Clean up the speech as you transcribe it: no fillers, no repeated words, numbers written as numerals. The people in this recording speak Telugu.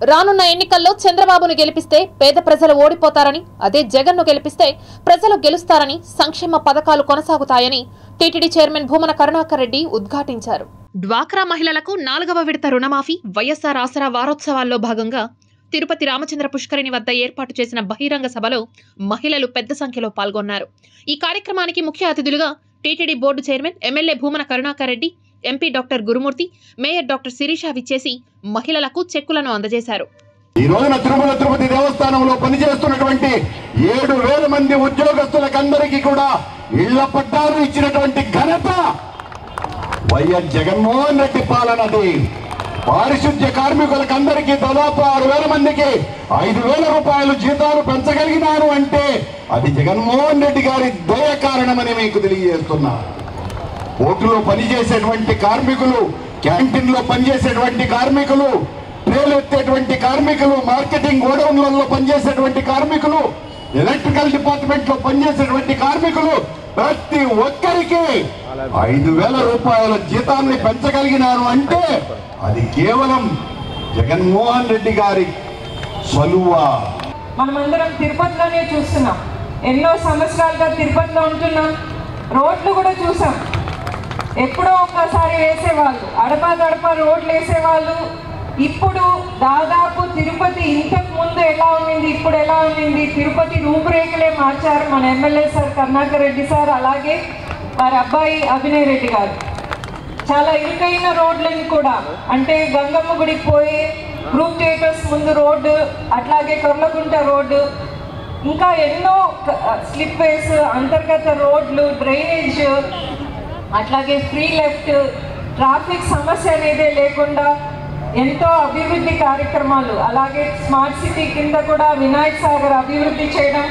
రానున్న ఎన్నికల్లో చంద్రబాబును గెలిపిస్తే పేద ప్రజలు ఓడిపోతారని, అదే జగన్ను గెలిపిస్తే ప్రజలు గెలుస్తారని, సంక్షేమ పథకాలు కొనసాగుతాయని టీటీడీ చైర్మన్ భూమన కరుణాకర్ రెడ్డి ఉద్ఘాటించారు. డ్వాక్రా మహిళలకు 4వ విడత రుణమాఫీ వైఎస్ఆర్ ఆసరా వారోత్సవాల్లో భాగంగా తిరుపతి రామచంద్ర పుష్కరిణి వద్ద ఏర్పాటు చేసిన బహిరంగ సభలో మహిళలు పెద్ద సంఖ్యలో పాల్గొన్నారు. ఈ కార్యక్రమానికి ముఖ్య అతిథులుగా TTD board chairman MLA Bhumana Karunakar Reddy, MP doctor Gurumurthy, mayor doctor Sirisha విచ్చేసి మహిళలకు చెక్కులను అందజేశారు. ఈ రోజున తిరుపతి దేవస్థానంలో పనిచేస్తున్నటువంటి 7,000 మంది ఉద్యోగస్తులకందరికీ కూడా ఇళ్ల పట్టాలు ఇచ్చినటువంటి ఘనత వైఎస్ జగన్మోహన్ రెడ్డి పాలనది. పారిశుద్ధ్య కార్మికులకందరికీ దాదాపు 6,000 మందికి 5,000 రూపాయలు జీతాలు పెంచగలిగినారు అంటే అది జగన్మోహన్ రెడ్డి గారి దయ కారణమని మీకు తెలియజేస్తున్నా. పోర్టులో పనిచేసేటువంటి కార్మికులు, క్యాంటీన్ లో పనిచేసేటువంటి కార్మికులు, ట్రేలు ఎత్తేటువంటి కార్మికులు, మార్కెటింగ్ గోడౌన్లలో పనిచేసేటువంటి కార్మికులు, ఎలక్ట్రికల్ డిపార్ట్మెంట్ లో పనిచేసేటువంటి కార్మికులు ప్రతి ఒక్కరికి 5,000 రూపాయల జీతాన్ని పెంచగలిగినారు అంటే అది కేవలం జగన్మోహన్ రెడ్డి గారి సలువా. మనమందరం తిరుపతిలోనే చూస్తున్నాం. ఎన్నో సంవత్సరాలుగా తిరుపతిలో ఉంటున్నాం. రోడ్లు కూడా చూసాం. ఎప్పుడో ఒక్కసారి వేసేవాళ్ళు, అడపా రోడ్లు వేసేవాళ్ళు. ఇప్పుడు దాదాపు తిరుపతి ఇంతకు ముందు ఎలా ఉండింది, ఇప్పుడు ఎలా ఉండింది, తిరుపతి రూపురేఖలే మార్చారు మన MLA sir Karunakar Reddy sir, అలాగే వారి అబ్బాయి అభినయ్ రెడ్డి గారు. చాలా ఇరుకైన రోడ్లను కూడా, అంటే గంగమ్మ గుడికి పోయి గ్రూప్ థియేటర్స్ ముందు రోడ్డు, అట్లాగే కొర్లగుంట రోడ్డు, ఇంకా ఎన్నో స్లిప్ వేస్, అంతర్గత రోడ్లు, డ్రైనేజ్, అట్లాగే ఫ్రీ లెఫ్ట్, ట్రాఫిక్ సమస్య అనేదే లేకుండా ఎంతో అభివృద్ధి కార్యక్రమాలు, అలాగే స్మార్ట్ సిటీ కింద కూడా వినాయక్ సాగర్ అభివృద్ధి చేయడం.